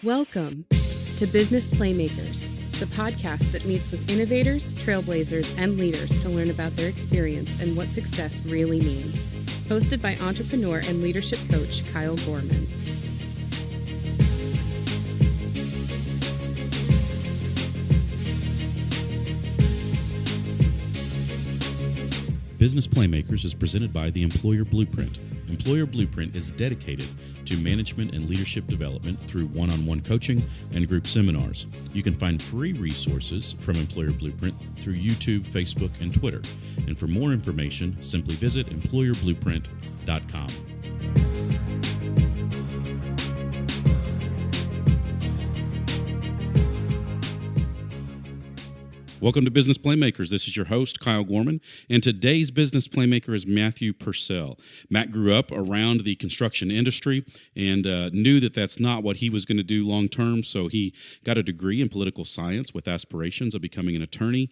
Welcome to Business Playmakers, the podcast that meets with innovators, trailblazers, and leaders to learn about their experience and what success really means. Hosted by entrepreneur and leadership coach Kyle Gorman. Business Playmakers is presented by the Employer Blueprint. Employer Blueprint is dedicated to management and leadership development through one-on-one coaching and group seminars. You can find free resources from Employer Blueprint through YouTube, Facebook, and Twitter. And for more information, simply visit employerblueprint.com. Welcome to Business Playmakers. This is your host, Kyle Gorman, and today's Business Playmaker is Matthew Purcell. Matt grew up around the construction industry and knew that that's not what he was going to do long term, so he got a degree in political science with aspirations of becoming an attorney.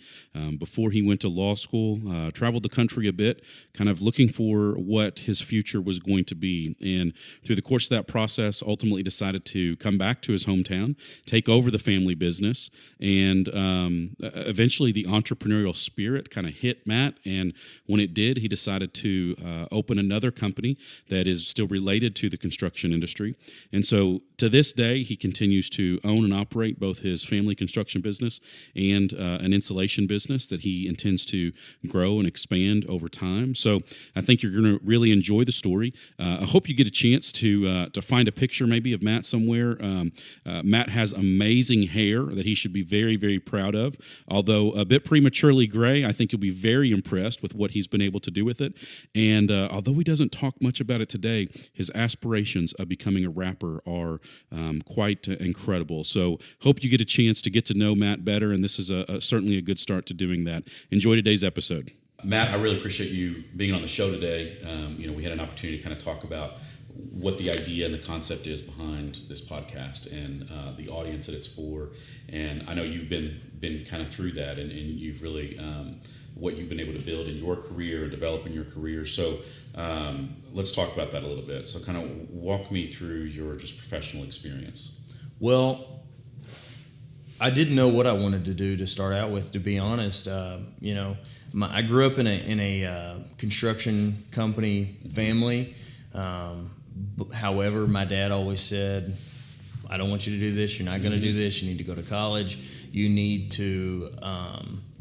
Before he went to law school, traveled the country a bit, kind of looking for what his future was going to be. And through the course of that process, ultimately decided to come back to his hometown, take over the family business, and eventually the entrepreneurial spirit kind of hit Matt, and when it did, he decided to open another company that is still related to the construction industry. And so to this day, he continues to own and operate both his family construction business and an insulation business that he intends to grow and expand over time. So I think you're going to really enjoy the story. I hope you get a chance to find a picture maybe of Matt somewhere. Matt has amazing hair that he should be very, very proud of. Although a bit prematurely gray, I think you'll be very impressed with what he's been able to do with it. And although he doesn't talk much about it today, his aspirations of becoming a rapper are quite incredible. So hope you get a chance to get to know Matt better, and this is certainly a good start to doing that. Enjoy today's episode. Matt, I really appreciate you being on the show today. We had an opportunity to kind of talk about what the idea and the concept is behind this podcast and the audience that it's for. And I know you've been kind of through that, and you've really what you've been able to build in your career and develop in your career. So let's talk about that a little bit. So kind of walk me through your just professional experience. Well, I didn't know what I wanted to do to start out with, to be honest. I grew up in a construction company family. However, my dad always said, I don't want you to do this. You're not going to do this. You need to go to college. You need to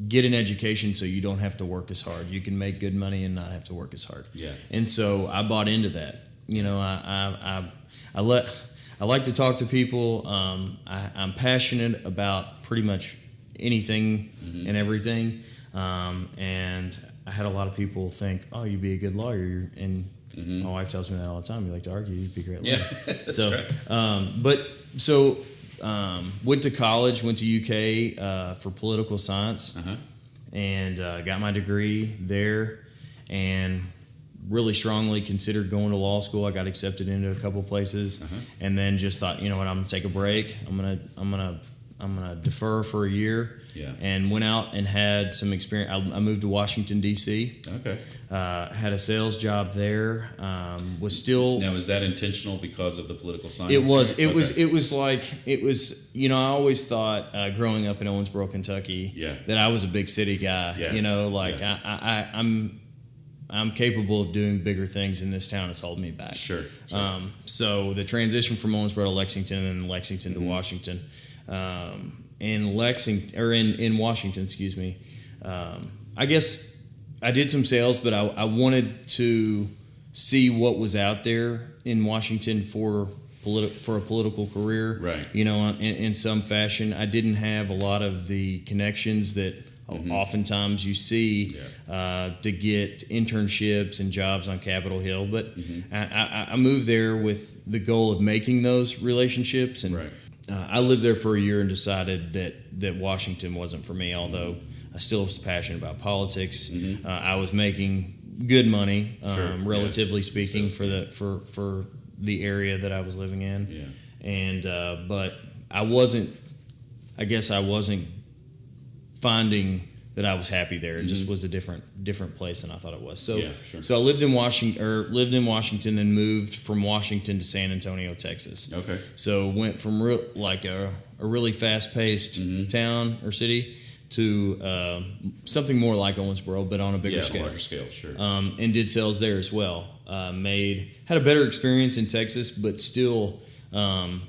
get an education so you don't have to work as hard. You can make good money and not have to work as hard. Yeah. And so I bought into that. I like to talk to people. I'm passionate about pretty much anything and everything. And I had a lot of people think, oh, you'd be a good lawyer. And my wife tells me that all the time. You like to argue, you'd be a great lawyer. Yeah, that's right. Went to college, went to UK for political science, and got my degree there, and really strongly considered going to law school. I got accepted into a couple places, and then just thought, you know what, I'm gonna take a break. I'm gonna defer for a year. Yeah. And went out and had some experience. I moved to Washington, D.C. Okay. Had a sales job there. Was still. Now, was that intentional because of the political science? It was. I always thought growing up in Owensboro, Kentucky, that I was a big city guy. Yeah. I'm capable of doing bigger things, and this town has held me back. Sure. So the transition from Owensboro to Lexington and Lexington to Washington. In Washington, excuse me. I guess I did some sales, but I wanted to see what was out there in Washington for a political career. Right. In some fashion. I didn't have a lot of the connections that oftentimes you see to get internships and jobs on Capitol Hill. But I moved there with the goal of making those relationships, and I lived there for a year and decided that Washington wasn't for me, although I still was passionate about politics. I was making good money, relatively speaking, for the area that I was living in. Yeah. And but I wasn't finding that I was happy there. It just was a different place than I thought it was. So sure. so I lived in Washington and moved from Washington to San Antonio, Texas. Okay. So went from a really fast-paced town or city to something more like Owensboro, but on a bigger scale. Larger scale, sure. And did sales there as well. Had a better experience in Texas, but still,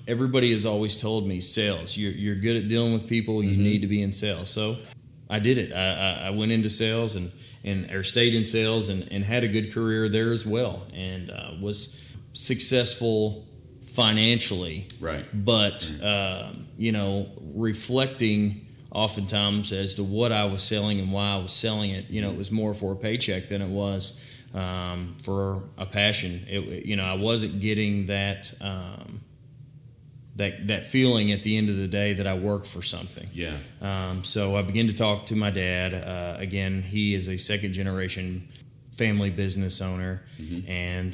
everybody has always told me sales. You're good at dealing with people. You need to be in sales. So I did it. I went into sales or stayed in sales and had a good career there as well, and was successful financially. Right. But reflecting oftentimes as to what I was selling and why I was selling it, it was more for a paycheck than it was for a passion. I wasn't getting that feeling at the end of the day that I worked for something. Yeah. So I began to talk to my dad. Again, he is a second generation family business owner, and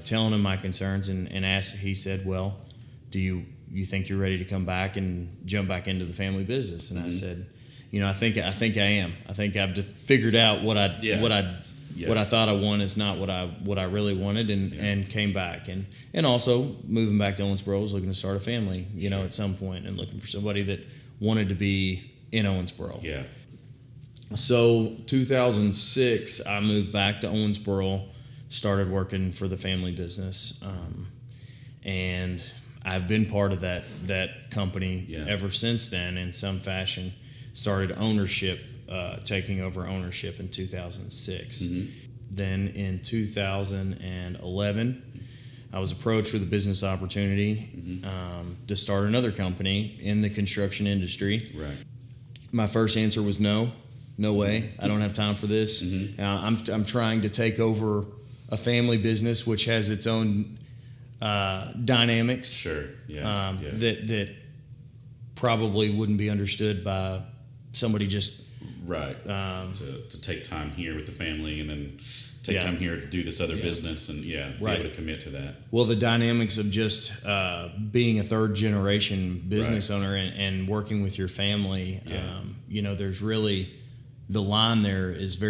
telling him my concerns and asked. He said, "Well, do you think you're ready to come back and jump back into the family business?" And I said, I think I am. I think I've just figured out what I thought I wanted is not what I really wanted, and came back and also moving back to Owensboro, was looking to start a family, at some point, and looking for somebody that wanted to be in Owensboro. Yeah. So 2006, I moved back to Owensboro, started working for the family business, and I've been part of that company ever since then in some fashion. Started taking over ownership in 2006. Then in 2011, I was approached with a business opportunity to start another company in the construction industry. Right. My first answer was no way. I don't have time for this. I'm trying to take over a family business which has its own dynamics. Sure. Yeah. That probably wouldn't be understood by somebody just right to take time here with the family and then take time here to do this other business and be able to commit to that. Well, the dynamics of just being a third generation business owner and working with your family, there's really the line there is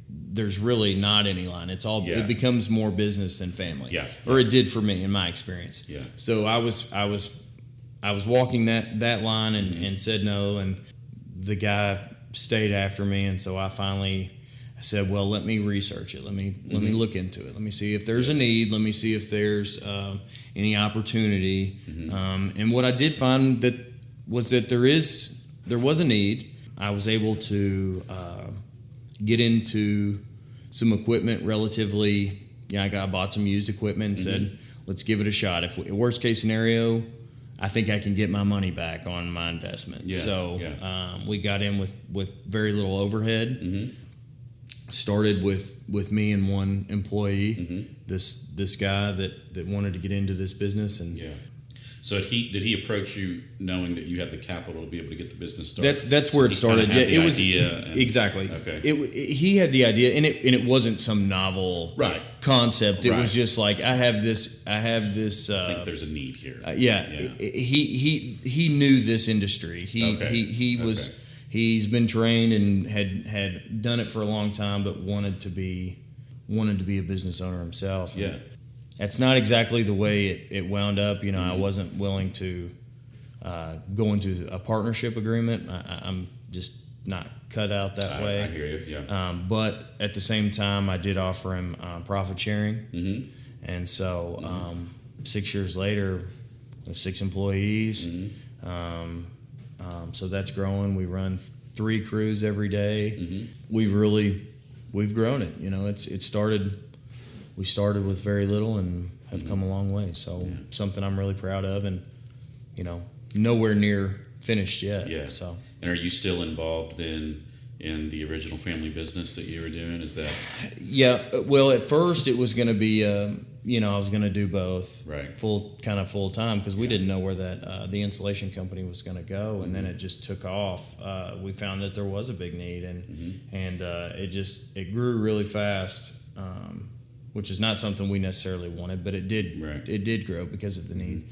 there's really not any line. It's all it becomes more business than family. Or it did for me in my experience. So I was walking that line and said no, and the guy stayed after me, and so I said, well, let me research it. Let me look into it. Let me see if there's a need. Let me see if there's any opportunity. And what I did find was that there was a need. I was able to get into some equipment relatively. I bought some used equipment and said, let's give it a shot. If worst case scenario, I think I can get my money back on my investment. We got in with very little overhead. Started with me and one employee, this guy that wanted to get into this business. And so did he approach you knowing that you had the capital to be able to get the business started? That's where it started. It was exactly okay. He had the idea, and it wasn't some novel concept. It was just like I have this. I think there's a need here. He knew this industry. He's been trained and had done it for a long time, but wanted to be a business owner himself. That's not exactly the way it wound up. I wasn't willing to go into a partnership agreement. I'm just not cut out that way. I hear you. But at the same time, I did offer him profit sharing, and so 6 years later, we have 6 employees. So that's growing. We run 3 crews every day. We've grown it. It started. We started with very little and have come a long way. So something I'm really proud of, and nowhere near finished yet. So. And are you still involved then in the original family business that you were doing? Is that? Yeah. Well, at first it was going to be. I was going to do both, full time, because we didn't know where that the installation company was going to go, and then it just took off. We found that there was a big need, and it grew really fast, which is not something we necessarily wanted, but it did. It did grow because of the need.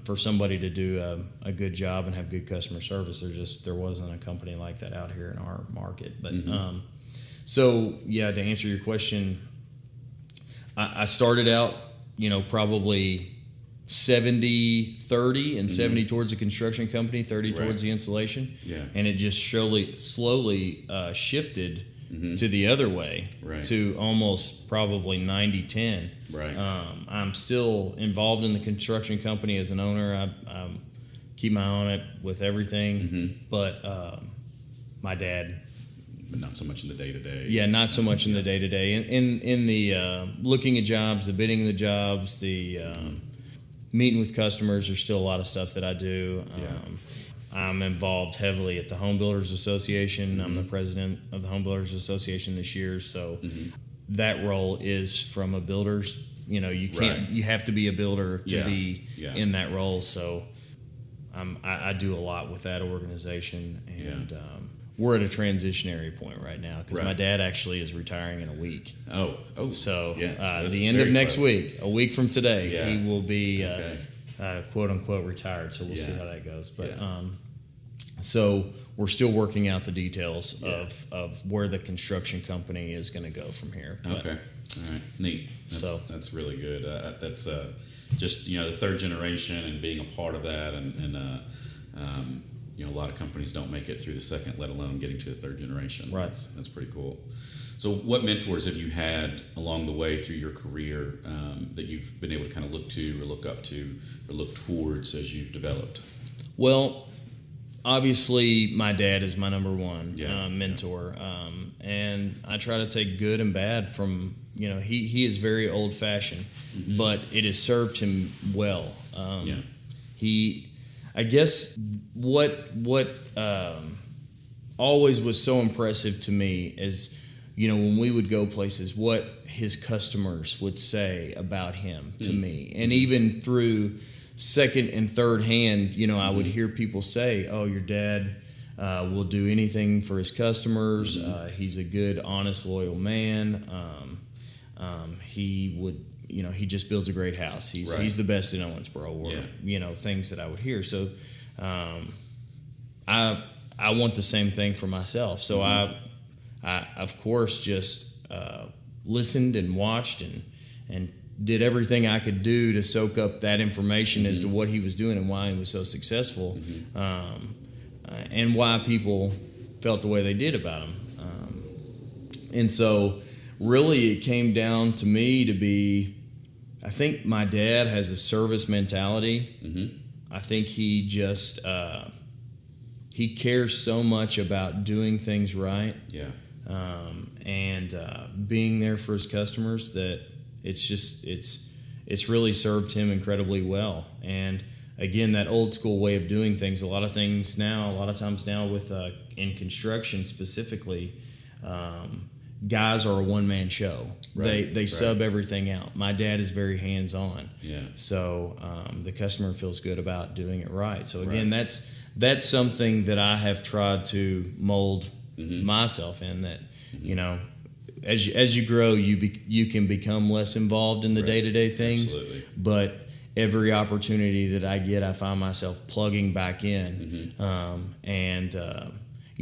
for somebody to do a good job and have good customer service. There wasn't a company like that out here in our market. But so yeah, to answer your question, I started out, probably 70-30 and 70 towards the construction company, 30 towards the installation. Yeah. And it just slowly shifted to the other way, to almost probably 90-10. Right. I'm still involved in the construction company as an owner. I keep my eye on it with everything, but my dad. But not so much in the day-to-day. Yeah, not so much in the day-to-day. In the looking at jobs, the bidding of the jobs, the meeting with customers, there's still a lot of stuff that I do. I'm involved heavily at the Home Builders Association. I'm the president of the Home Builders Association this year, so that role is from a builder's. You can't. You have to be a builder to be in that role. So I do a lot with that organization, and we're at a transitionary point right now because my dad actually is retiring in a week. So the end of next week, a week from today, he will be quote unquote retired. So we'll see how that goes. But so we're still working out the details of where the construction company is going to go from here. But, all right, neat. That's really good. That's just the third generation and being a part of that, and a lot of companies don't make it through the second, let alone getting to the third generation. Right. That's pretty cool. So what mentors have you had along the way through your career that you've been able to kind of look to or look up to or look towards as you've developed? Well, obviously my dad is my number one mentor. And I try to take good and bad from, he is very old fashioned, but it has served him well. I guess what always was so impressive to me is, when we would go places, what his customers would say about him to me. And even through second and third hand, I would hear people say, "Oh, your dad will do anything for his customers. He's a good, honest, loyal man. He would." He just builds a great house. He's the best in Owensboro, or things that I would hear. So, I want the same thing for myself. So I of course just listened and watched and did everything I could do to soak up that information as to what he was doing and why he was so successful, and why people felt the way they did about him. And so, really, it came down to me to be. I think my dad has a service mentality. I think he just he cares so much about doing things right, and being there for his customers that it's really served him incredibly well. And again, that old school way of doing things. A lot of times now with in construction specifically. Guys are a one-man show. They sub everything out. My dad is very hands-on. So the customer feels good about doing it right. So again, that's something that I have tried to mold myself in. That as you grow, you can become less involved in the day-to-day things. Absolutely. But every opportunity that I get, I find myself plugging back in,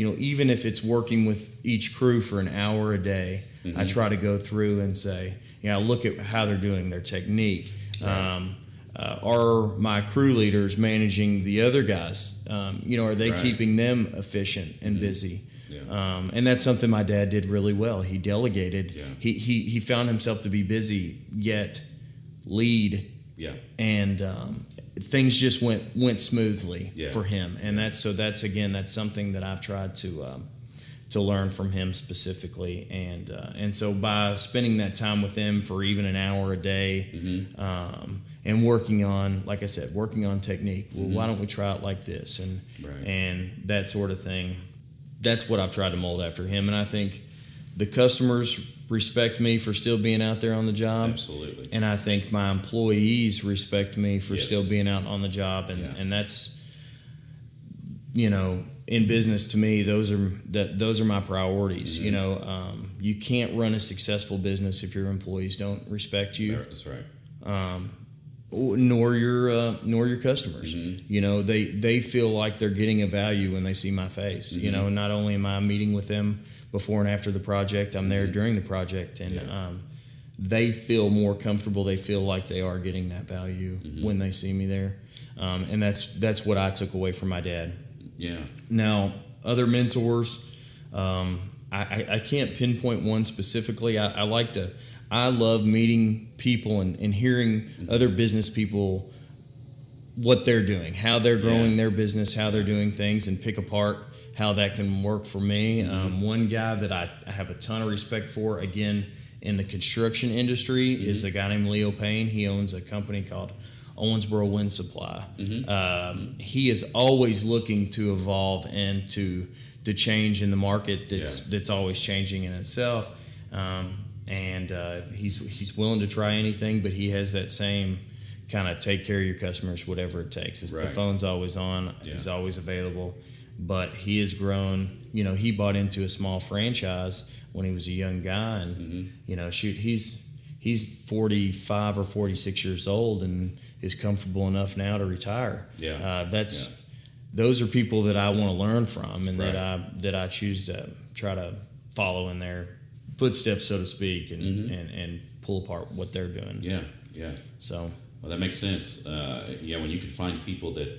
even if it's working with each crew for an hour a day, I try to go through and say, look at how they're doing their technique. Are my crew leaders managing the other guys? Are they keeping them efficient and busy? And that's something my dad did really well. He delegated. He found himself to be busy, yet lead. And things just went smoothly for him, and that's something that I've tried to learn from him specifically, and so by spending that time with him for even an hour a day, and working on technique. Well, why don't we try it like this, and that sort of thing. That's what I've tried to mold after him, and I think the customers respect me for still being out there on the job. Absolutely. And I think my employees respect me for still being out on the job. And that's, in business to me, those are my priorities. You can't run a successful business if your employees don't respect you. That's right. nor your customers. You know, they feel like they're getting a value when they see my face. You know, not only am I meeting with them before and after the project, I'm there during the project, and they feel more comfortable. They feel like they are getting that value when they see me there, and that's what I took away from my dad. Yeah. Now, other mentors, I can't pinpoint one specifically. I love meeting people and hearing other business people, what they're doing, how they're growing their business, how they're doing things, and pick apart how that can work for me. One guy that I have a ton of respect for, again, in the construction industry, is a guy named Leo Payne. He owns a company called Owensboro Wind Supply. He is always looking to evolve and to change in the market that's always changing in itself. And he's willing to try anything, but he has that same kind of take care of your customers, whatever it takes. The phone's always on. He's always available. But he has grown. You know, he bought into a small franchise when he was a young guy, and you know, he's 45 or 46 years old and is comfortable enough now to retire. Those are people that I want to learn from, and that I choose to try to follow in their footsteps, so to speak, and pull apart what they're doing. So, well, that makes sense. When you can find people that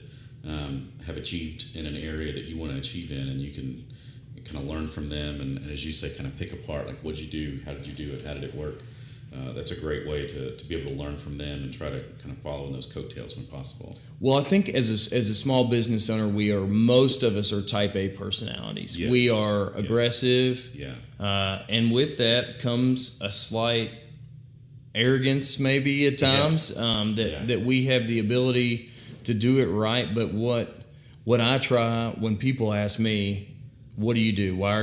have achieved in an area that you want to achieve in, and you can kind of learn from them, and as you say, kind of pick apart, like, what'd you do, how did you do it, how did it work? That's a great way to be able to learn from them and try to kind of follow in those coattails when possible. Well, I think as a small business owner, most of us are type A personalities. Yes. We are aggressive. Yeah. And with that comes a slight arrogance, maybe at times, that we have the ability to do it right. But what I try when people ask me, what do you do? Why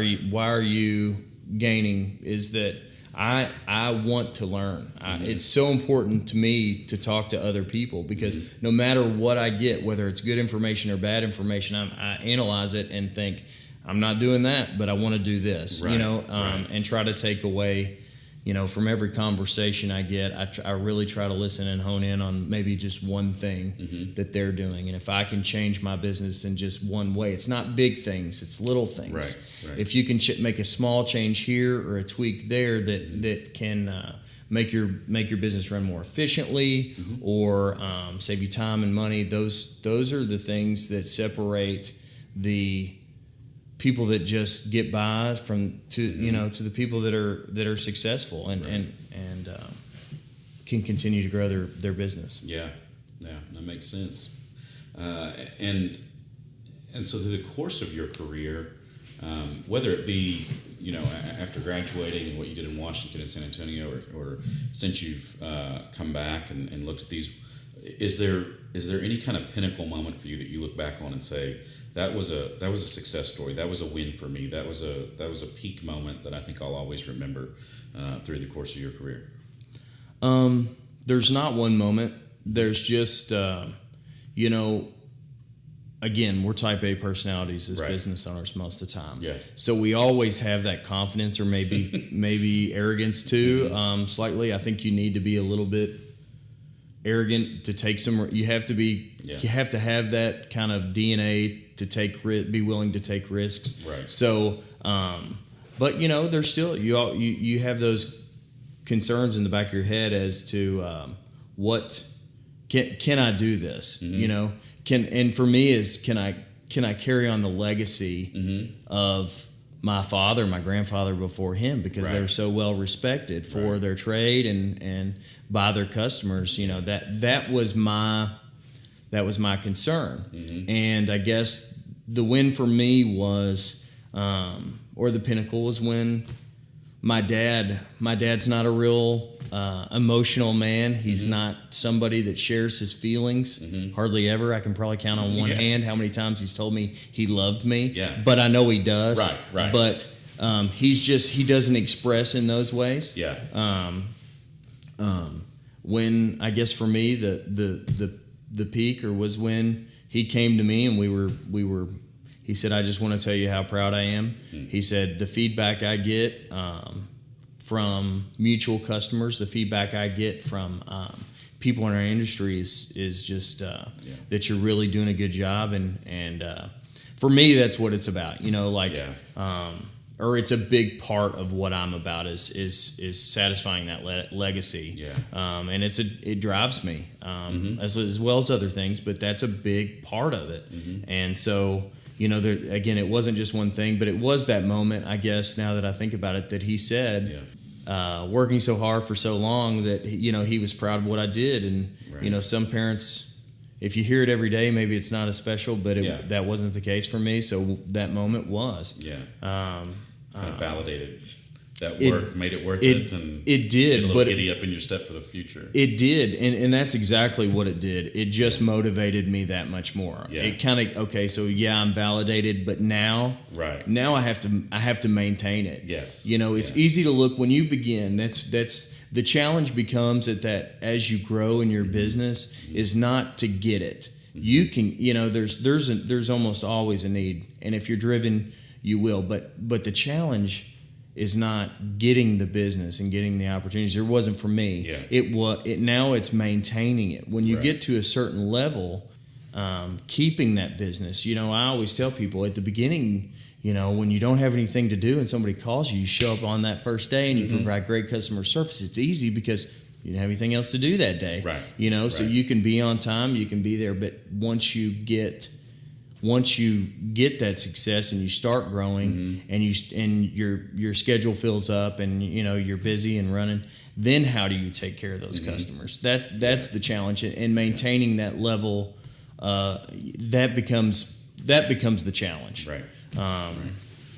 are you gaining? Is that I want to learn. It's so important to me to talk to other people, because no matter what I get, whether it's good information or bad information, I analyze it and think, I'm not doing that, but I want to do this, and try to take away, from every conversation I get. I really try to listen and hone in on maybe just one thing that they're doing. And if I can change my business in just one way, it's not big things, it's little things. Right. If you can make a small change here or a tweak there that can make your business run more efficiently, or save you time and money, those are the things that separate the people that just get by to the people that are successful and can continue to grow their business. Yeah, that makes sense. And so through the course of your career, whether it be after graduating and what you did in Washington and San Antonio, or since you've come back and looked at these, is there any kind of pinnacle moment for you that you look back on and say, that was a success story, that was a win for me, that was a peak moment that I think I'll always remember through the course of your career? There's not one moment. There's just again, we're type A personalities as business owners most of the time. Yeah. So we always have that confidence, or maybe arrogance too, slightly. I think you need to be a little bit arrogant to take some. You have to have that kind of DNA to be willing to take risks. Right. So, but there's still you have those concerns in the back of your head as to what can I do this? And for me is can I carry on the legacy of my father, my grandfather before him, because they were so well respected for their trade and by their customers. That was my concern. And I guess the win for me was, or the pinnacle was when my dad's not a real emotional man. He's not somebody that shares his feelings hardly ever. I can probably count on one hand how many times he's told me he loved me. Yeah. But I know he does. Right. But he doesn't express in those ways. Yeah. When I guess for me the peak was when he came to me and we were. He said, I just want to tell you how proud I am. He said, the feedback I get from mutual customers, the feedback I get from people in our industry is just that you're really doing a good job, and for me that's what it's about, or it's a big part of what I'm about is satisfying that legacy. And it drives me as well as other things, but that's a big part of it. And so, again, it wasn't just one thing, but it was that moment, I guess, now that I think about it, that he said, working so hard for so long that, he was proud of what I did. And, some parents, if you hear it every day, maybe it's not as special, but that wasn't the case for me. So that moment was. Kind of validated that work, made it worth it, and it did. Get a little giddy up in your step for the future. It did, and that's exactly what it did. It just motivated me that much more. It kind of I'm validated, but now I have to maintain it. Yes, it's easy to look when you begin. That's the challenge becomes that as you grow in your business is not to get it. You can there's almost always a need, and if you're driven, you will, but the challenge is not getting the business and getting the opportunities. It wasn't for me. Now it's maintaining it. When you get to a certain level, keeping that business. I always tell people at the beginning, when you don't have anything to do and somebody calls you, you show up on that first day and you provide great customer service. It's easy because you didn't have anything else to do that day. So you can be on time, you can be there, but once you get that success and you start growing and your schedule fills up and you're busy and running, then how do you take care of those customers? That's the challenge, and maintaining that level that becomes the challenge.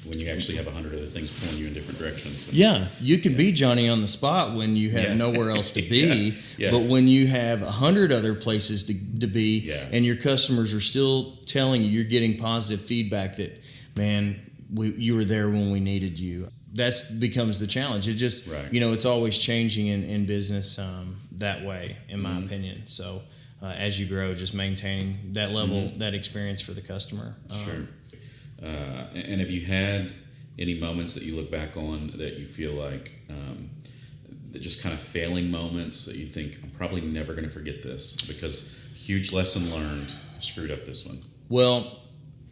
When you actually have 100 other things pulling you in different directions. You can be Johnny on the spot when you have nowhere else to be, but when you have 100 other places to be, and your customers are still telling you, you're getting positive feedback that, man, you were there when we needed you. That becomes the challenge. It just, it's always changing in business that way, in my opinion. So as you grow, just maintaining that level, that experience for the customer. And have you had any moments that you look back on that you feel like that just kind of failing moments that you think, I'm probably never going to forget this because huge lesson learned, screwed up this one? Well,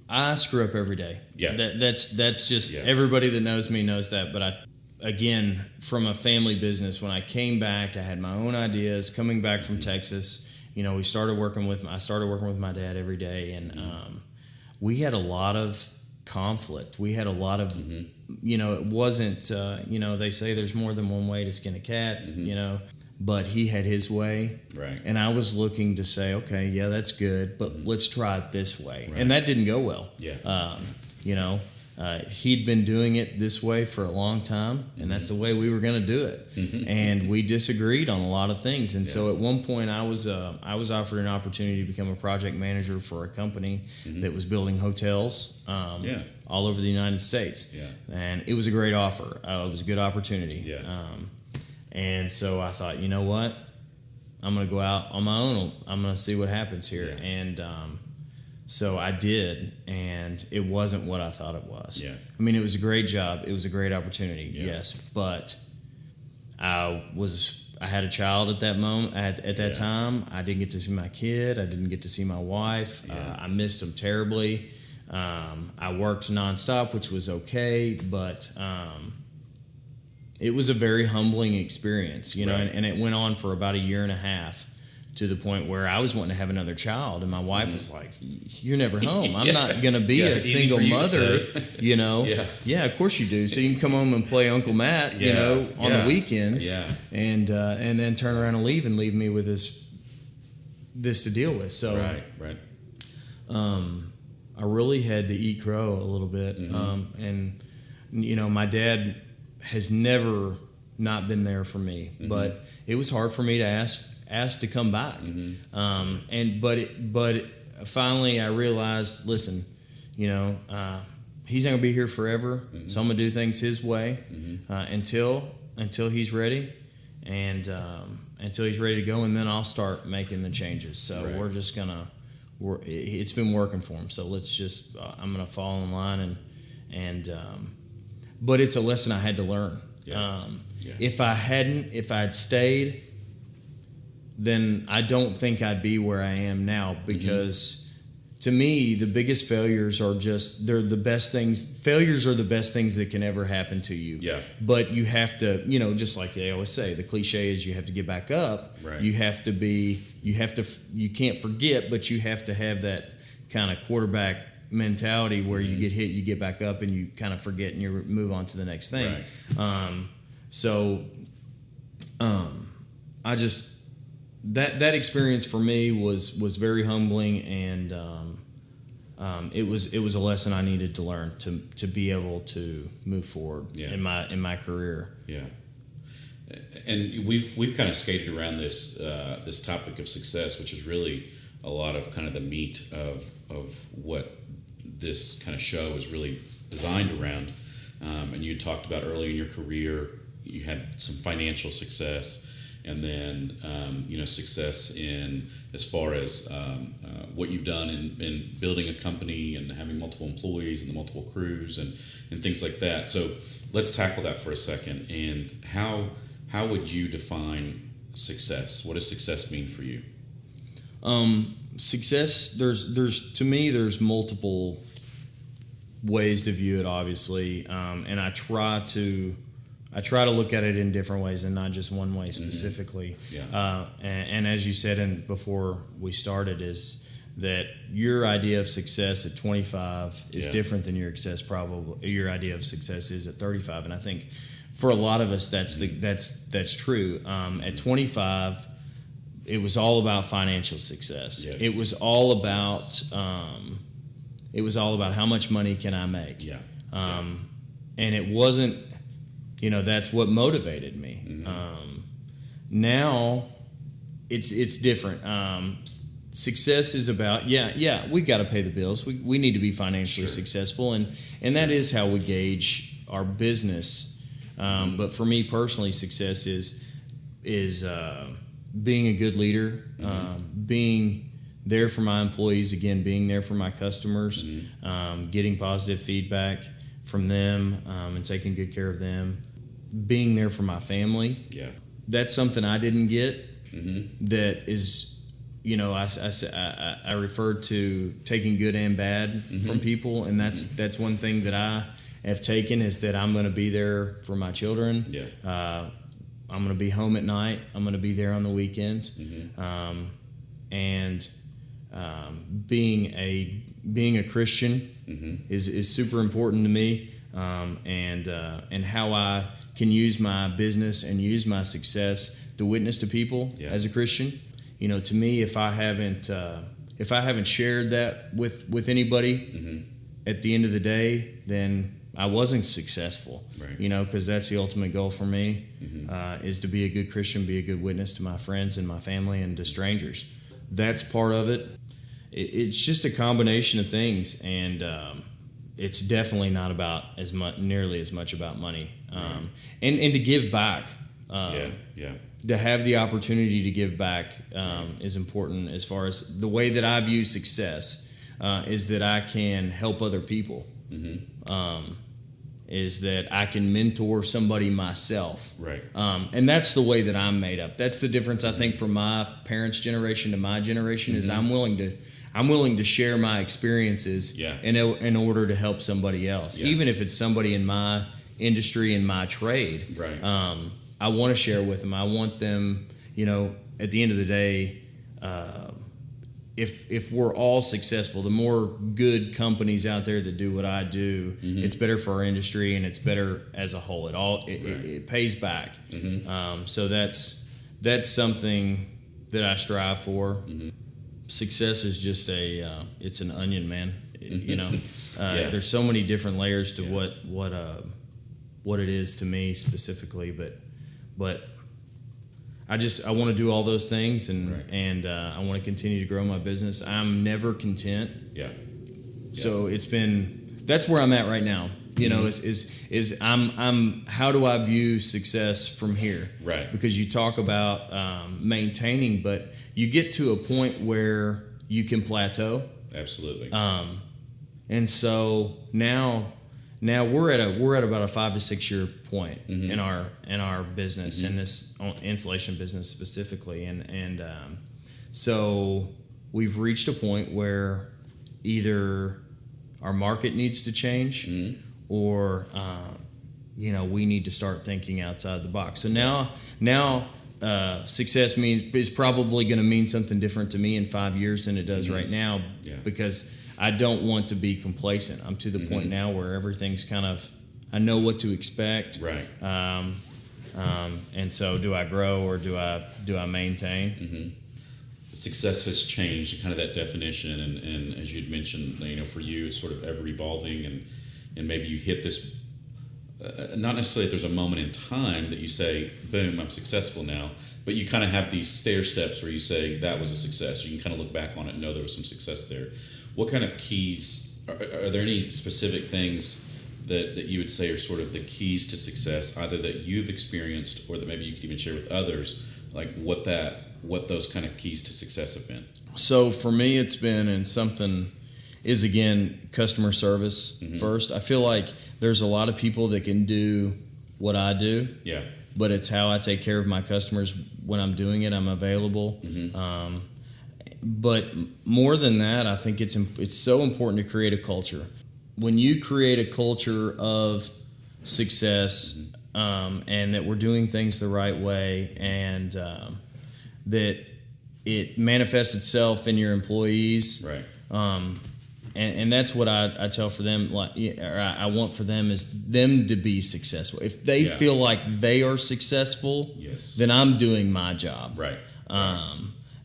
I screw up every day. That's just everybody that knows me knows that. But again, from a family business, when I came back, I had my own ideas. Coming back from Texas, I started working with my dad every day, and we had a lot of conflict. We had a lot of, it wasn't, they say there's more than one way to skin a cat, but he had his way. And I was looking to say, okay, that's good, but let's try it this way. And that didn't go well. He'd been doing it this way for a long time, and that's the way we were going to do it. And we disagreed on a lot of things. And so at one point, I was offered an opportunity to become a project manager for a company that was building hotels all over the United States. And it was a great offer. It was a good opportunity. And so I thought, you know what? I'm going to go out on my own. I'm going to see what happens here. And so I did, and it wasn't what I thought it was. I mean, it was a great job. It was a great opportunity, yes. But I had a child at that moment. At that time, I didn't get to see my kid. I didn't get to see my wife. I missed them terribly. I worked nonstop, which was okay, but it was a very humbling experience, and it went on for about a year and a half, to the point where I was wanting to have another child, and my wife was like, "You're never home. I'm not going to be a single mother, of course you do. So you can come home and play Uncle Matt, on the weekends, and then turn around and leave me with this to deal with." So, I really had to eat crow a little bit, and my dad has never not been there for me, but it was hard for me to ask to come back. But finally I realized, listen, he's not gonna be here forever, so I'm gonna do things his way until he's ready, and until he's ready to go, and then I'll start making the changes. So we're just gonna it's been working for him, so let's just I'm gonna fall in line, and but it's a lesson I had to learn. If I'd stayed, then I don't think I'd be where I am now, because to me, the biggest failures are they're the best things. Failures are the best things that can ever happen to you. Yeah. But you have to, just like they always say, the cliche is you have to get back up. Right. You can't forget, but you have to have that kind of quarterback mentality where you get hit, you get back up, and you kind of forget and you move on to the next thing. Right. I just, that experience for me was very humbling, and it was a lesson I needed to learn to be able to move forward in my career. Yeah. And we've kind of skated around this topic of success, which is really a lot of kind of the meat of what this kind of show is really designed around. And you talked about earlier in your career, you had some financial success, and then success in as far as what you've done in building a company and having multiple employees and the multiple crews and things like that. So let's tackle that for a second. And how would you define success? What does success mean for you? Success, there's multiple ways to view it, obviously, and I try to look at it in different ways and not just one way specifically. And as you said before we started, is that your idea of success at 25 is different than your idea of success is at 35, and I think for a lot of us that's true. At 25, it was all about financial success. Yes. It was all about how much money can I make. And it wasn't, that's what motivated me. Now it's different. Success is about, we got to pay the bills. We need to be financially successful, and that is how we gauge our business. But for me personally, success is being a good leader, being there for my employees, again, being there for my customers, getting positive feedback from them, and taking good care of them, being there for my family. Yeah, that's something I didn't get. That is, I referred to taking good and bad from people, and that's one thing that I have taken, is that I'm going to be there for my children. I'm going to be home at night. I'm going to be there on the weekends. Being a Christian is super important to me, and how I can use my business and use my success to witness to people as a Christian. To me, if I haven't shared that with anybody, at the end of the day, then I wasn't successful. Right. Because that's the ultimate goal for me, is to be a good Christian, be a good witness to my friends and my family and to strangers. That's part of it. It's just a combination of things, and it's definitely not about nearly as much about money. And to give back. To have the opportunity to give back is important, as far as the way that I view success, is that I can help other people. Is that I can mentor somebody myself. Right. And that's the way that I'm made up. That's the difference, I think, from my parents' generation to my generation, is I'm willing to share my experiences in order to help somebody else. Even if it's somebody in my industry, in my trade. Right. I want to share with them. I want them, at the end of the day, if we're all successful, the more good companies out there that do what I do, it's better for our industry, and it's better as a whole. It pays back. So that's something that I strive for. Success is just it's an onion, man. There's so many different layers to what it is to me specifically, but I want to do all those things, and I want to continue to grow my business. I'm never content. So that's where I'm at right now. I'm how do I view success from here? Right. Because you talk about maintaining, but you get to a point where you can plateau. Absolutely. And so now, now we're at about a 5 to 6 year point in our business, in this insulation business specifically, and so we've reached a point where either our market needs to change, or we need to start thinking outside the box. So now success is probably going to mean something different to me in 5 years than it does right now, because I don't want to be complacent. I'm to the point now where everything's kind of, I know what to expect. Right. And so do I grow or do I maintain? Success has changed, kind of that definition, and as you'd mentioned, for you, it's sort of ever evolving, and maybe you hit this, not necessarily that there's a moment in time that you say, boom, I'm successful now, but you kind of have these stair steps where you say that was a success. You can kind of look back on it and know there was some success there. What kind of keys, are there any specific things that you would say are sort of the keys to success, either that you've experienced or that maybe you could even share with others, like what those kind of keys to success have been? So for me, it's been, and something is, again, customer service first. I feel like there's a lot of people that can do what I do, but it's how I take care of my customers when I'm doing it. I'm available. But more than that, I think it's so important to create a culture. When you create a culture of success, and that we're doing things the right way, and that it manifests itself in your employees, right? And that's what I tell for them. Or I want for them is them to be successful. If they feel like they are successful, then I'm doing my job, right?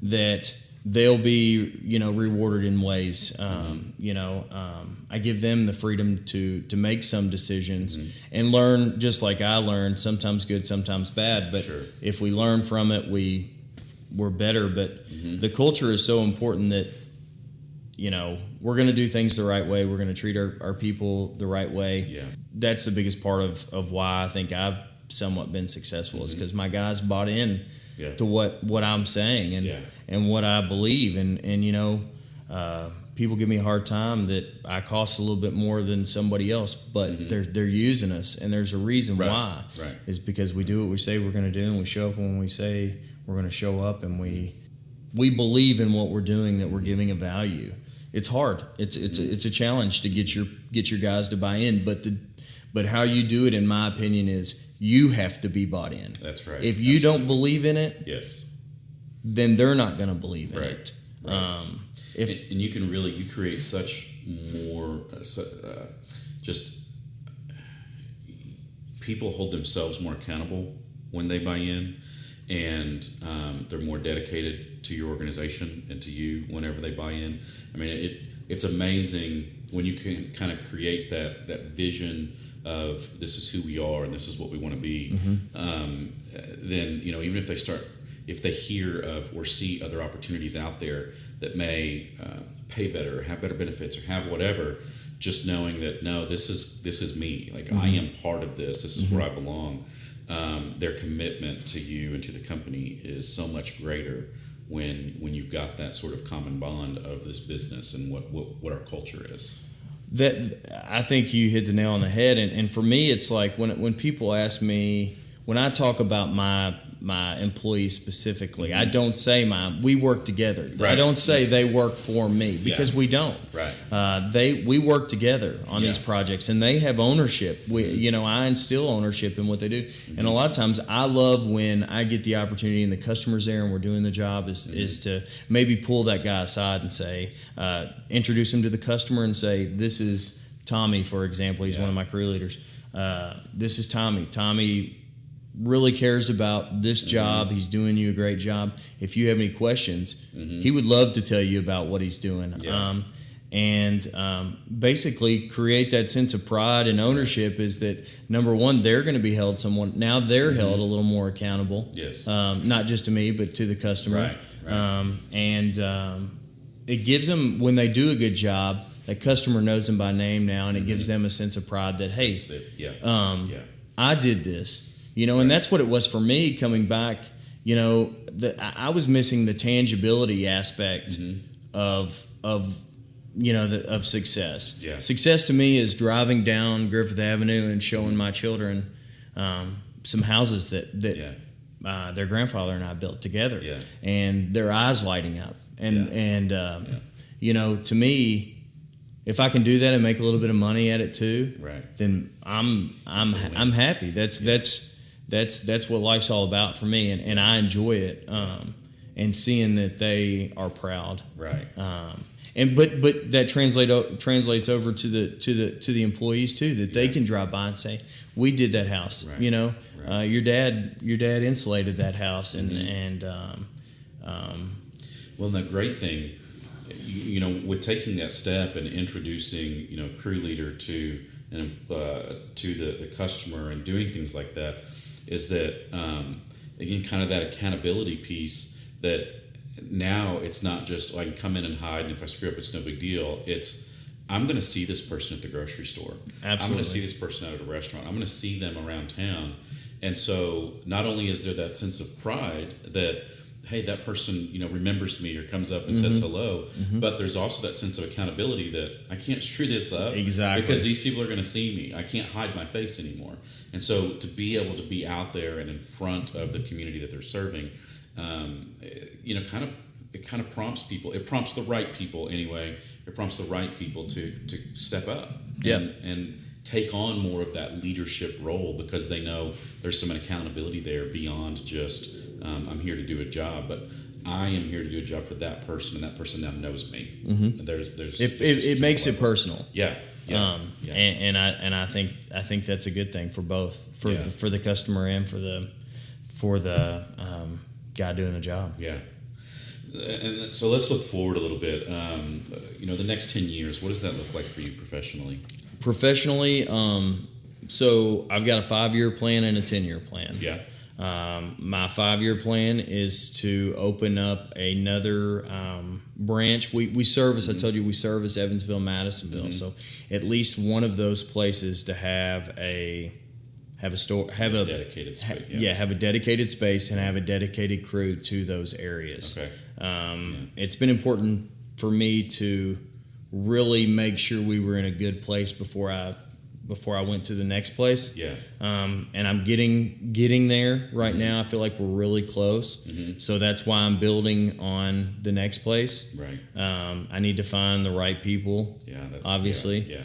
That they'll be, rewarded in ways. I give them the freedom to make some decisions and learn, just like I learned, sometimes good, sometimes bad. But if we learn from it, we're better. But the culture is so important that, we're going to do things the right way. We're going to treat our people the right way. Yeah. That's the biggest part of why I think I've somewhat been successful, is because my guys bought in to what I'm saying and what I believe. And people give me a hard time that I cost a little bit more than somebody else, but they're using us, and there's a reason why. Right. Is because we do what we say we're going to do, and we show up when we say we're going to show up, and we believe in what we're doing, that we're giving a value. It's hard. It's a challenge to get your guys to buy in, but how you do it, in my opinion, is you have to be bought in. That's right. If you don't believe in it, then they're not going to believe in it. Right. And you create such more, just people hold themselves more accountable when they buy in, and they're more dedicated to your organization and to you whenever they buy in. I mean, it's amazing when you can kind of create that vision of this is who we are and this is what we want to be. Then even if they hear of or see other opportunities out there that may pay better or have better benefits or have whatever, just knowing that no, this is me. Like I am part of this. This is where I belong. Their commitment to you and to the company is so much greater when you've got that sort of common bond of this business and what our culture is. That, I think you hit the nail on the head, and for me, it's like when people ask me, when I talk about my employees specifically, I don't say we work together. Right. I don't say they work for me, because we don't. Right. We work together on these projects, and they have ownership. I instill ownership in what they do, and a lot of times I love when I get the opportunity and the customer's there and we're doing the job is to maybe pull that guy aside and say, introduce him to the customer and say, this is Tommy, for example. He's one of my crew leaders. This is Tommy. Tommy really cares about this job. He's doing you a great job. If you have any questions, he would love to tell you about what he's doing. Basically create that sense of pride and ownership, is that, number one, they're going to be held now they're held a little more accountable. Not just to me, but to the customer. Right. It gives them, when they do a good job, that customer knows them by name now, and it gives them a sense of pride that, hey, I did this. And that's what it was for me coming back. I was missing the tangibility aspect of of success. Yeah. Success to me is driving down Griffith Avenue and showing my children some houses that their grandfather and I built together, and their eyes lighting up. To me, if I can do that and make a little bit of money at it too, then I'm happy. That's what life's all about for me, and I enjoy it. And seeing that they are proud, but that translates over to the employees too, that they can drive by and say, we did that house, your dad insulated that house, and well, and the great thing, with taking that step and introducing, crew leader to the customer and doing things like that, is that again, kind of that accountability piece, that now it's not just, I can come in and hide, and if I screw up, it's no big deal. It's, I'm going to see this person at the grocery store. Absolutely. I'm going to see this person out at a restaurant. I'm going to see them around town. And so not only is there that sense of pride that, hey, that person, remembers me or comes up and says hello, but there's also that sense of accountability that I can't screw this up. Exactly. Because these people are going to see me. I can't hide my face anymore. And so to be able to be out there and in front of the community that they're serving, it kind of prompts people. It prompts the right people anyway. It prompts the right people to step up and take on more of that leadership role, because they know there's some accountability there beyond just I'm here to do a job, but I am here to do a job for that person, and that person now knows me. And it makes it personal. And I think that's a good thing for both, for the customer and for the guy doing the job. And so let's look forward a little bit. The next 10 years, what does that look like for you professionally? So I've got a 5-year plan and a 10-year plan. My 5-year plan is to open up another branch. We service, I told you, we service Evansville, Madisonville. So at least one of those places to have a store, have a dedicated space. Have a dedicated space and have a dedicated crew to those areas. It's been important for me to really make sure we were in a good place before I went to the next place. And I'm getting there right now. I feel like we're really close. So that's why I'm building on the next place. I need to find the right people. Obviously.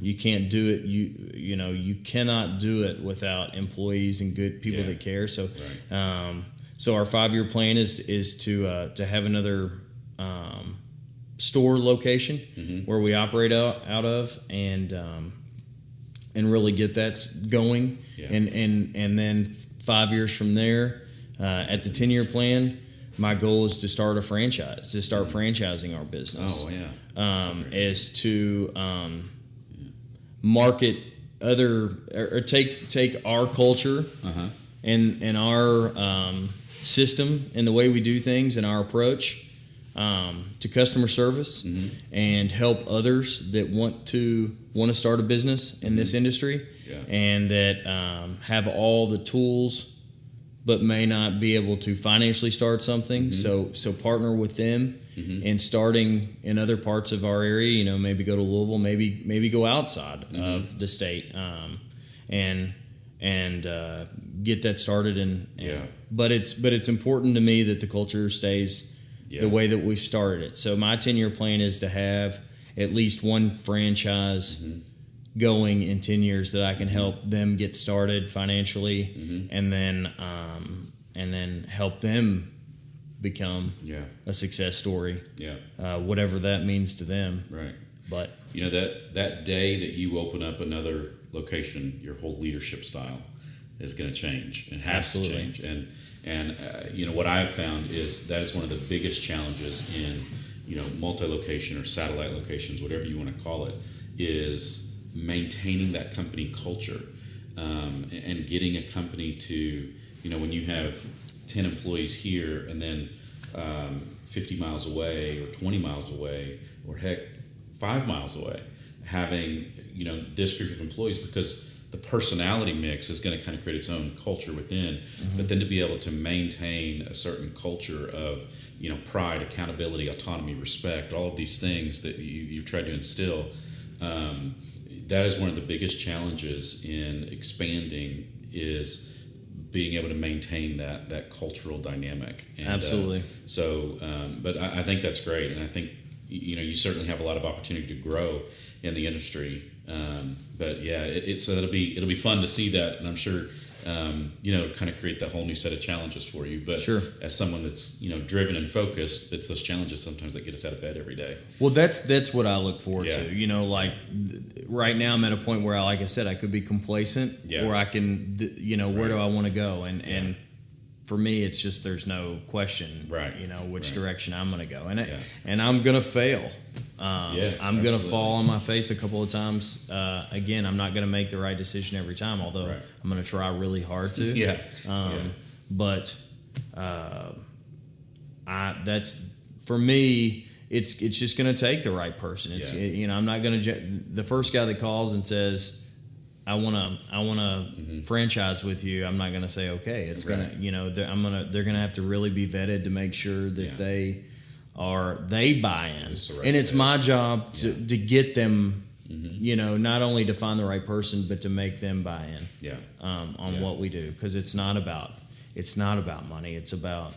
You can't do it. You cannot do it without employees and good people that care. So so our 5-year plan is to have another store location where we operate out of, and really get that going. And then 5 years from there, at the 10-year plan, my goal is to start a franchise, to start franchising our business. Is to market other, or take our culture and our system and the way we do things and our approach to customer service, and help others that want to start a business in this industry, and that have all the tools but may not be able to financially start something. So partner with them in starting in other parts of our area. Maybe go to Louisville, maybe go outside of the state, and get that started. But it's important to me that the culture stays the way that we've started it. So my 10-year plan is to have at least one franchise going in 10 years that I can help them get started financially, and then help them become a success story. Whatever that means to them. But that day that you open up another location, your whole leadership style is going to change and has to change. And what I've found is that is one of the biggest challenges in multi-location or satellite locations, whatever you want to call it, is maintaining that company culture, and getting a company to, when you have 10 employees here and then 50 miles away or 20 miles away or heck 5 miles away, having this group of employees, because the personality mix is going to kind of create its own culture within, but then to be able to maintain a certain culture of, pride, accountability, autonomy, respect, all of these things that you've tried to instill, that is one of the biggest challenges in expanding, is being able to maintain that cultural dynamic. And, Absolutely. But I think that's great, and I think you certainly have a lot of opportunity to grow in the industry. But yeah, so it'll be fun to see that, and I'm sure kind of create that whole new set of challenges for you. But sure, as someone that's driven and focused, it's those challenges sometimes that get us out of bed every day. Well, that's what I look forward to. Right now I'm at a point where, like I said, I could be complacent, or I can, where do I want to go? And for me, it's just, there's no question, which direction I'm going to go, and I'm going to fail. I'm going to fall on my face a couple of times. Again, I'm not going to make the right decision every time, although I'm going to try really hard to. But that's, for me, it's just going to take the right person. I'm not going to the first guy that calls and says, I want to franchise with you, I'm not going to say okay. It's going to, they're going to have to really be vetted to make sure that they buy in, and it's my job to get them, not only to find the right person, but to make them buy in on what we do, because it's not about money. It's about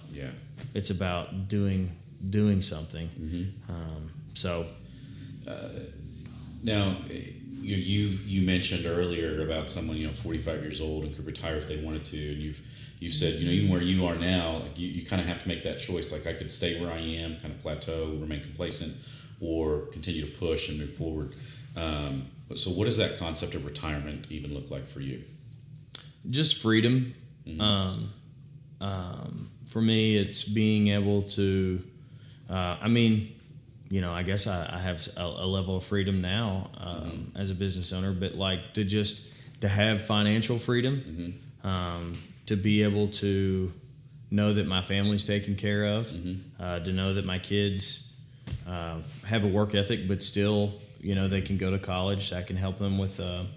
doing something. Now, you mentioned earlier about someone 45 years old and could retire if they wanted to, and you've said even where you are now, like you kind of have to make that choice. Like, I could stay where I am, kind of plateau, remain complacent, or continue to push and move forward. So what does that concept of retirement even look like for you? Just freedom. For me, it's being able to, I guess I have a level of freedom now as a business owner, but like to have financial freedom, to be able to know that my family's taken care of, to know that my kids have a work ethic, but still, they can go to college. I can help them with a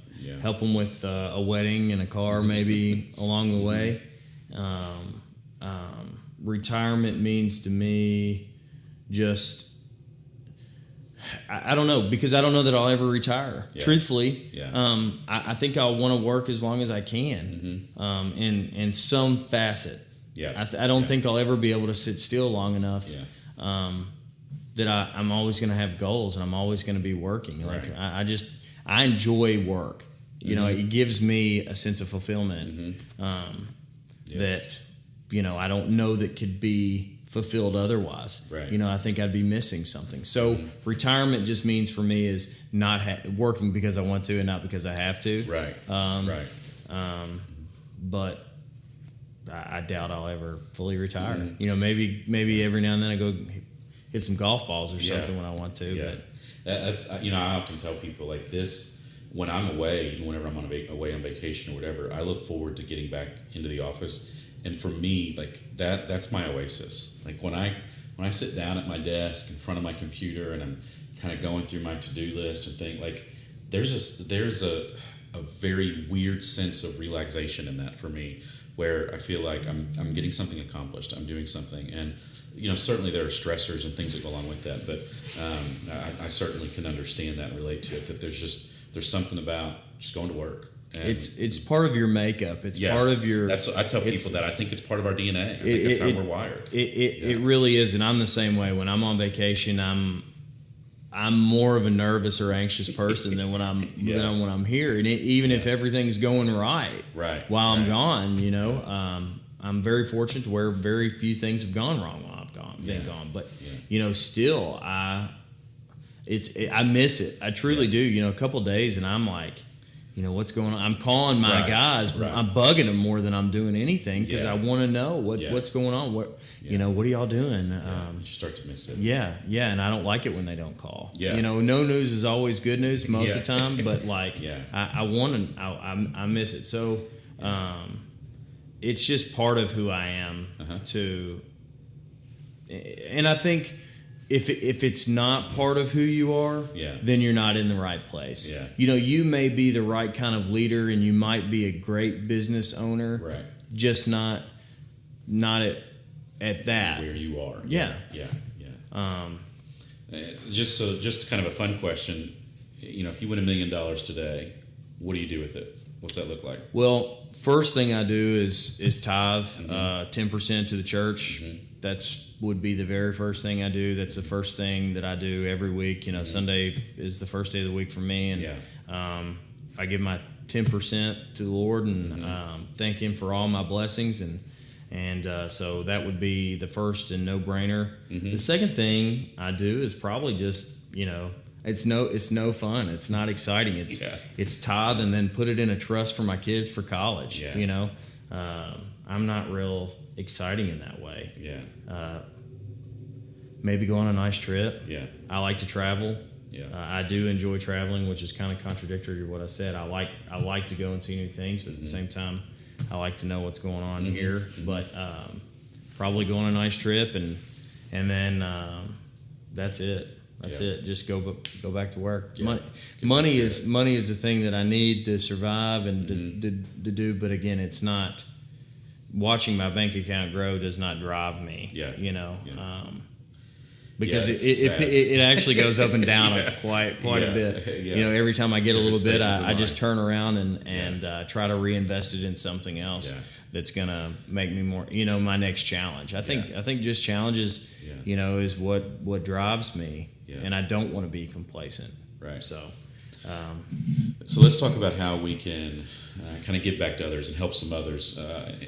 wedding and a car maybe along the way. Retirement means to me just, I don't know, because I don't know that I'll ever retire. Truthfully, I think I'll want to work as long as I can, in some facet. I don't think I'll ever be able to sit still long enough that I'm always going to have goals, and I'm always going to be working. Like I enjoy work. It gives me a sense of fulfillment that I don't know that could be fulfilled otherwise. I think I'd be missing something. So retirement just means for me is not working because I want to and not because I have to. But I doubt I'll ever fully retire. Maybe every now and then I go hit some golf balls or something when I want to. But that's I often tell people like this. When I'm away, even whenever I'm away on vacation or whatever, I look forward to getting back into the office. And for me, like that's my oasis. Like when I sit down at my desk in front of my computer and I'm kind of going through my to-do list and think, like there's a very weird sense of relaxation in that for me, where I feel like I'm getting something accomplished. I'm doing something, and certainly there are stressors and things that go along with that. But I certainly can understand that and relate to it. That there's something about just going to work. It's part of your makeup. It's part of your. I tell people that I think it's part of our DNA. I think that's how we're wired. It really is, and I'm the same way. When I'm on vacation, I'm more of a nervous or anxious person than when I'm here. And even if everything's going right while I'm gone, I'm very fortunate to where very few things have gone wrong while I've been gone. But still, I miss it. I truly do. A couple of days, and I'm like, what's going on? I'm calling my guys. I'm bugging them more than I'm doing anything because I want to know what's going on. What what are y'all doing? You start to miss it. And I don't like it when they don't call. No news is always good news most of the time, but like I miss it. So it's just part of who I am to, and I think if it's not part of who you are, then you're not in the right place. Yeah. You may be the right kind of leader, and you might be a great business owner, right? Just not at that where you are. Yeah. Just kind of a fun question. If you win $1 million today, what do you do with it? What's that look like? Well, first thing I do is tithe 10% to the church. That's would be the very first thing I do. That's the first thing that I do every week. Sunday is the first day of the week for me, and I give my 10% to the Lord and thank Him for all my blessings, and so that would be the first and no brainer. The second thing I do is probably just it's no fun. It's not exciting. It's tithe and then put it in a trust for my kids for college. I'm not real exciting in that way. Maybe go on a nice trip. I like to travel. I do enjoy traveling, which is kind of contradictory to what I said. I like to go and see new things, but at the same time, I like to know what's going on here. But probably go on a nice trip, and then that's it. That's it. Just go back to work. Money is the thing that I need to survive and to do. But again, it's not. Watching my bank account grow does not drive me. Because it actually goes up and down quite a bit. Every time I get a little bit, I just turn around and try to reinvest it in something else that's gonna make me more. My next challenge. I think just challenges. Is what drives me, and I don't want to be complacent. Right. So let's talk about how we can kind of give back to others and help some others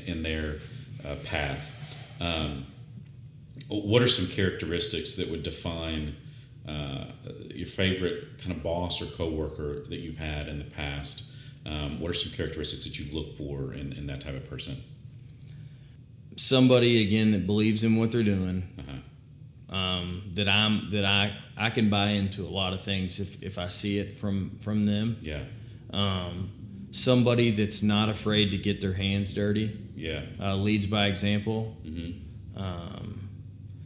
in their path. What are some characteristics that would define your favorite kind of boss or coworker that you've had in the past? What are some characteristics that you look for in that type of person? Somebody again that believes in what they're doing. That I can buy into a lot of things if I see it from them. Somebody that's not afraid to get their hands dirty. Leads by example.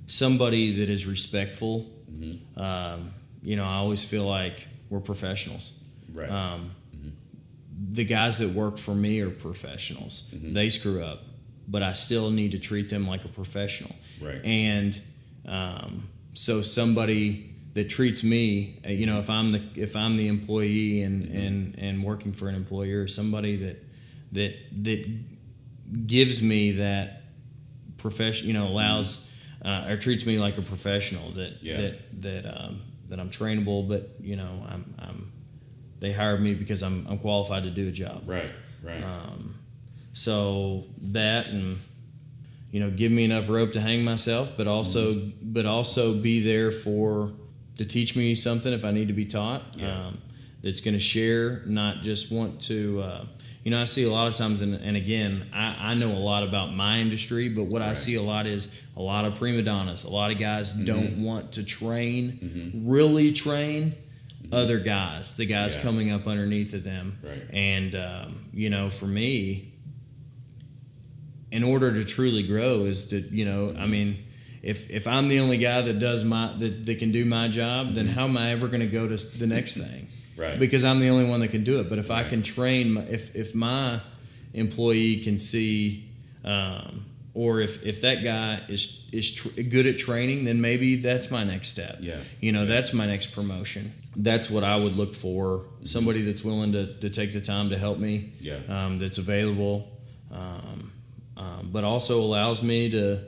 Somebody that is respectful. I always feel like we're professionals. Right. The guys that work for me are professionals. They screw up, but I still need to treat them like a professional. Right. And so somebody that treats me, if I'm the employee and working for an employer, somebody that gives me that profession, allows or treats me like a professional, that I'm trainable, but they hired me because I'm qualified to do a job. Right. So that and give me enough rope to hang myself, but also be there to teach me something if I need to be taught. That's going to share, not just want to. I see a lot of times, and again, I know a lot about my industry, but what I see a lot is a lot of prima donnas. A lot of guys don't want to really train other guys, the guys coming up underneath of them. Right. And, for me, in order to truly grow is to, if I'm the only guy that does that can do my job, then how am I ever going to go to the next thing? Right. Because I'm the only one that can do it. But if I can train, if my employee can see, or if that guy is good at training, then maybe that's my next step. That's my next promotion. That's what I would look for. Somebody that's willing to take the time to help me. That's available, but also allows me to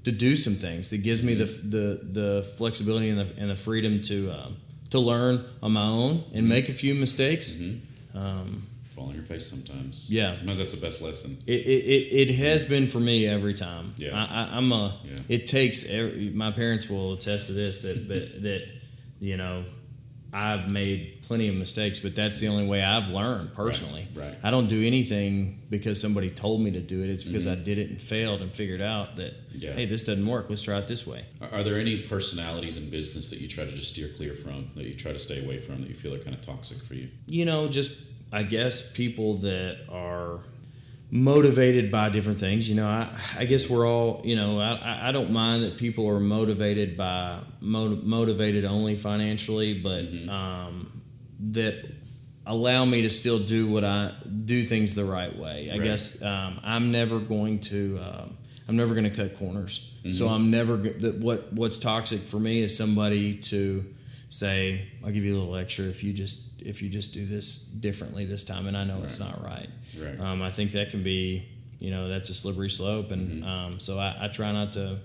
do some things. That gives me the flexibility and the freedom to learn on my own and make a few mistakes. Fall on your face sometimes. Sometimes that's the best lesson. It has been for me every time. Yeah. It takes my parents will attest to this that I've made plenty of mistakes, but that's the only way I've learned personally. Right. I don't do anything because somebody told me to do it. It's because I did it and failed and figured out that, hey, this doesn't work. Let's try it this way. Are there any personalities in business that you try to just steer clear from, that you try to stay away from, that you feel are kind of toxic for you? Just, I guess, people that are motivated by different things. I guess we're all, I don't mind that people are motivated by motivated only financially, but that allow me to still do things the right way. I guess I'm never going to cut corners. So I'm never what's toxic for me is somebody to say, I'll give you a little extra if you just do this differently this time, and I know it's not right. I think that can be, that's a slippery slope, and so I try not to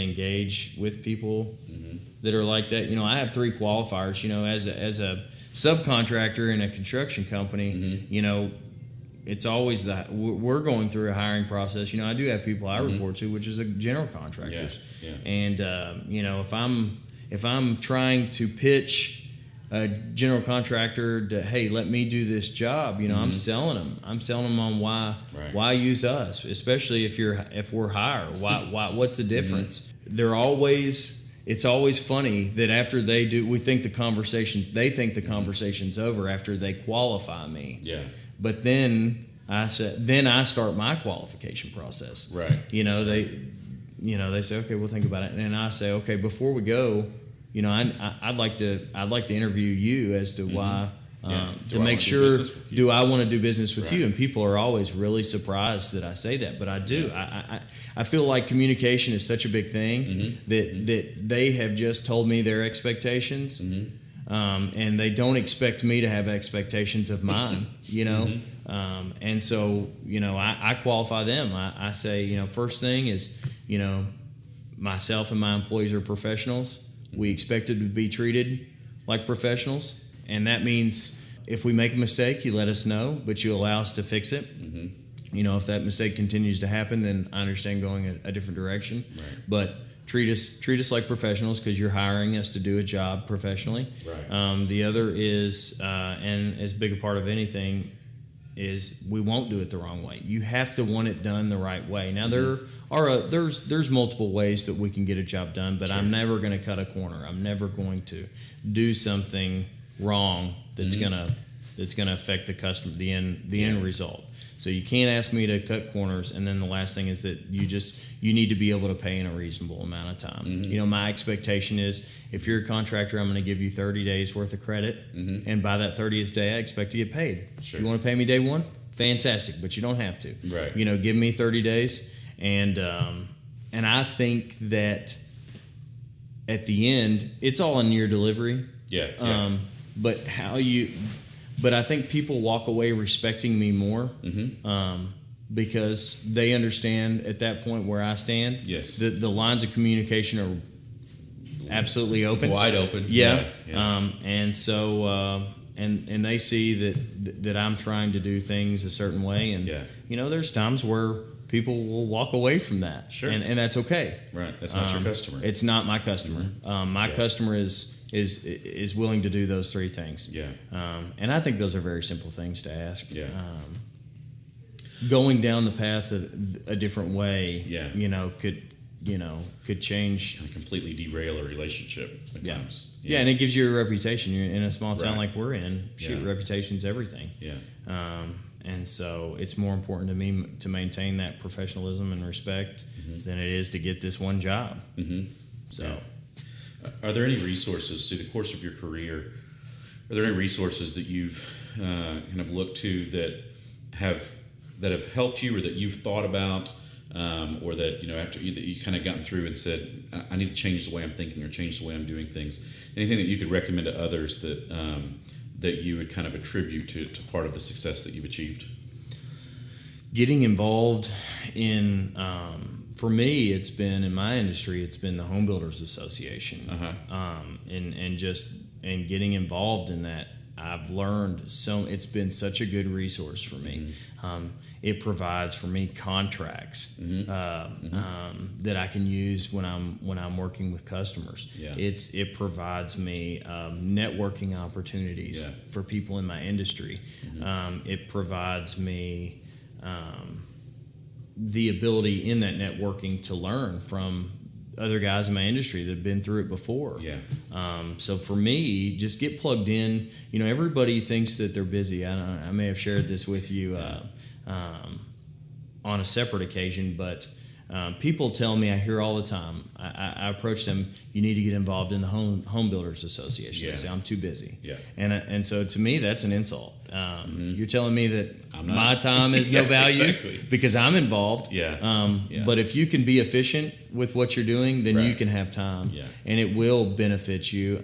engage with people that are like that. I have 3 qualifiers. As a subcontractor in a construction company, it's always that we're going through a hiring process. I do have people I report to, which is a general contractors, and if I'm trying to pitch a general contractor to, hey, let me do this job, I'm selling them. I'm selling them on why use us, especially if we're higher. Why what's the difference? It's always funny that after they think the conversation's over after they qualify me. Yeah. But then I start my qualification process. Right. They say, okay, we'll think about it, and I say, okay, before we go, I'd like to interview you as to why, to make sure, do I want to do business with you? And people are always really surprised that I say that, but I do. I feel like communication is such a big thing that they have just told me their expectations, and they don't expect me to have expectations of mine, and so, I qualify them. I say, first thing is, myself and my employees are professionals. We expect to be treated like professionals, and that means if we make a mistake, you let us know, but you allow us to fix it. If that mistake continues to happen, then I understand going a different direction. Right. But treat us like professionals, because you're hiring us to do a job professionally. Right. The other is, and as big a part of anything, is we won't do it the wrong way. You have to want it done the right way. Now there's multiple ways that we can get a job done, but I'm never going to cut a corner. I'm never going to do something wrong that's gonna affect the customer, the end result. So you can't ask me to cut corners. And then the last thing is that you need to be able to pay in a reasonable amount of time. My expectation is, if you're a contractor, I'm going to give you 30 days worth of credit, and by that 30th day, I expect to get paid. Sure. If you want to pay me day one, fantastic, but you don't have to. Right. Give me 30 days, and I think that at the end, it's all in your delivery. But I think people walk away respecting me more, because they understand at that point where I stand. Yes. The lines of communication are absolutely open. Wide open. Yeah. And so, and they see that I'm trying to do things a certain way. And, there's times where people will walk away from that. Sure. And that's okay. Right. That's not your customer. It's not my customer. My customer is willing to do those 3 things. Yeah. And I think those are very simple things to ask. Yeah. Going down the path a different way, could change. And completely derail a relationship at times. Yeah, and it gives you a reputation. You're in a small town like we're in. Reputation's everything. Yeah. And so it's more important to me to maintain that professionalism and respect than it is to get this one job. So. Yeah. Are there any resources through the course of your career? Are there any resources that you've kind of looked to that have helped you, or that you've thought about, or that after you kind of gotten through and said, I need to change the way I'm thinking or change the way I'm doing things? Anything that you could recommend to others that you would kind of attribute to part of the success that you've achieved? Getting involved in. For me, it's been, in my industry, it's been the Home Builders Association, and getting involved in that. I've learned it's been such a good resource for me. It provides for me contracts that I can use when I'm working with customers. Yeah. It provides me networking opportunities for people in my industry. It provides me the ability in that networking to learn from other guys in my industry that have been through it before. Yeah. So for me, just get plugged in. You know, everybody thinks that they're busy. I may have shared this with you on a separate occasion, but people tell me, I hear all the time, I approach them, you need to get involved in the Home Builders Association. They say, I'm too busy. Yeah. And so to me, that's an insult. You're telling me that my time is no value because I'm involved. But if you can be efficient with what you're doing, then you can have time, and it will benefit you.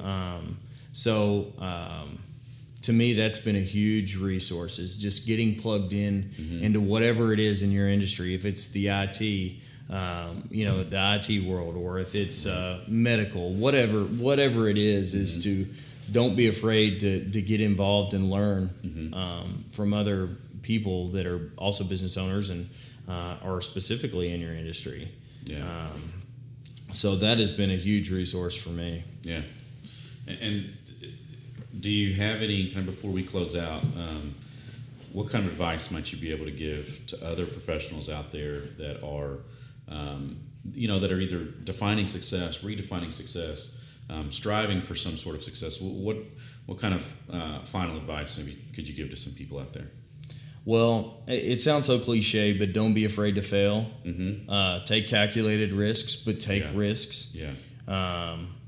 To me, that's been a huge resource, is just getting plugged in into whatever it is in your industry. If it's the IT, the IT world, or if it's medical, whatever it is to don't be afraid to get involved and learn from other people that are also business owners and are specifically in your industry. So that has been a huge resource for me. Yeah. And do you have any, kind of before we close out, what kind of advice might you be able to give to other professionals out there that are, that are either defining success, redefining success, striving for some sort of success? What kind of final advice maybe could you give to some people out there? Well, it sounds so cliche, but don't be afraid to fail. Take calculated risks, but take risks.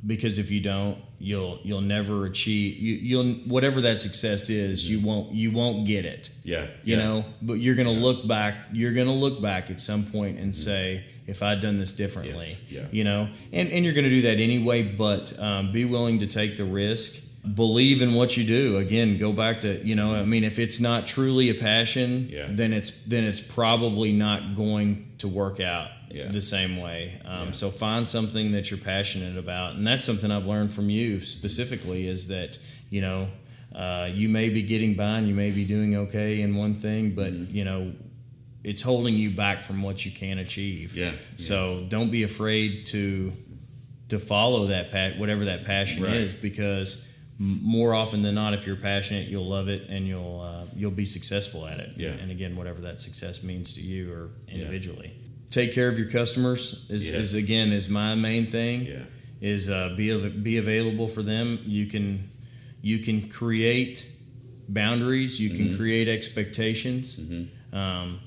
Because if you don't, you'll never achieve. You'll whatever that success is, you won't get it. You know, but you're gonna look back. You're gonna look back at some point and say, if I'd done this differently, you know, and you're gonna do that anyway. But be willing to take the risk. Believe in what you do. Again, go back to, if it's not truly a passion, then it's probably not going to work out the same way. So find something that you're passionate about, and that's something I've learned from you specifically, is that you may be getting by and you may be doing okay in one thing, but it's holding you back from what you can achieve. So don't be afraid to follow that whatever that passion is, because more often than not, if you're passionate, you'll love it and you'll be successful at it. And again, whatever that success means to you or individually. Take care of your customers is my main thing. Is be available for them. You can create boundaries. You can create expectations.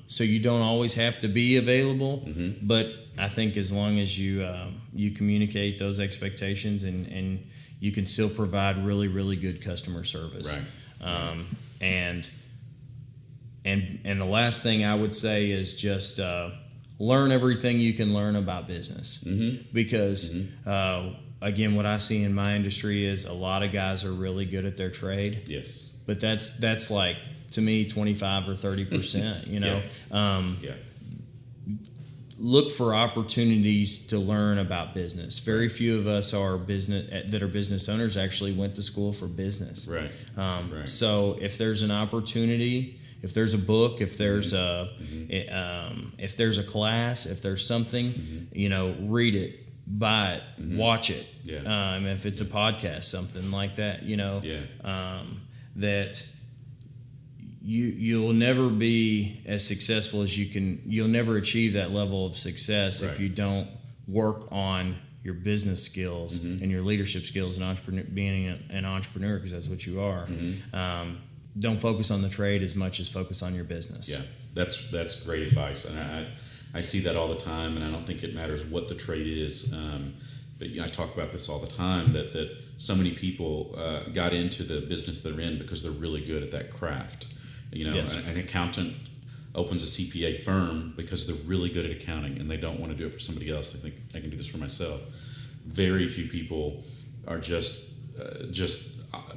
So you don't always have to be available. But I think as long as you communicate those expectations and you can still provide really, really good customer service. And the last thing I would say is just learn everything you can learn about business. Because again, what I see in my industry is a lot of guys are really good at their trade. But that's like, to me, 25 or 30%. Look for opportunities to learn about business. Very few of us are business owners actually went to school for business. So if there's an opportunity, if there's a book, if there's if there's a class, if there's something, read it, buy it, watch it. If it's a podcast, something like that, that you'll never be as successul as you'll never achieve that level of success if you don't work on your business skills and your leadership skills and being an entrepreneur, because that's what you are. Don't focus on the trade as much as focus on your business. That's great advice, and I see that all the time, and I don't think it matters what the trade is. But I talk about this all the time, that so many people got into the business they're in because they're really good at that craft. An accountant opens a CPA firm because they're really good at accounting and they don't want to do it for somebody else. They think, I can do this for myself. Very few people are just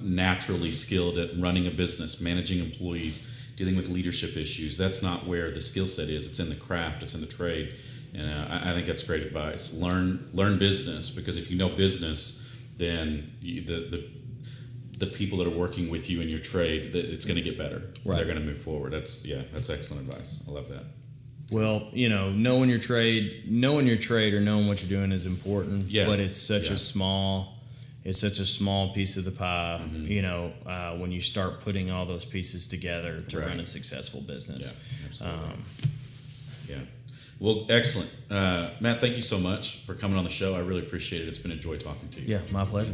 naturally skilled at running a business, managing employees, dealing with leadership issues. That's not where the skill set is. It's in the craft. It's in the trade. And I think that's great advice. Learn business, because if you know business, then the people that are working with you in your trade, it's going to get better. They're going to move forward. That's excellent advice. I love that. Well, knowing your trade or knowing what you're doing is important. But it's such a small piece of the pie. When you start putting all those pieces together to run a successful business. Absolutely. Well, excellent. Matt, thank you so much for coming on the show. I really appreciate it. It's been a joy talking to you. Yeah, my pleasure.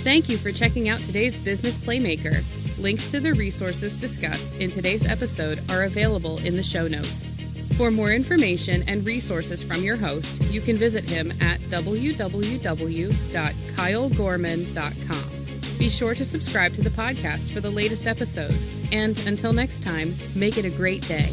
Thank you for checking out today's Business Playmaker. Links to the resources discussed in today's episode are available in the show notes. For more information and resources from your host, you can visit him at www.kylegorman.com. Be sure to subscribe to the podcast for the latest episodes. And until next time, make it a great day.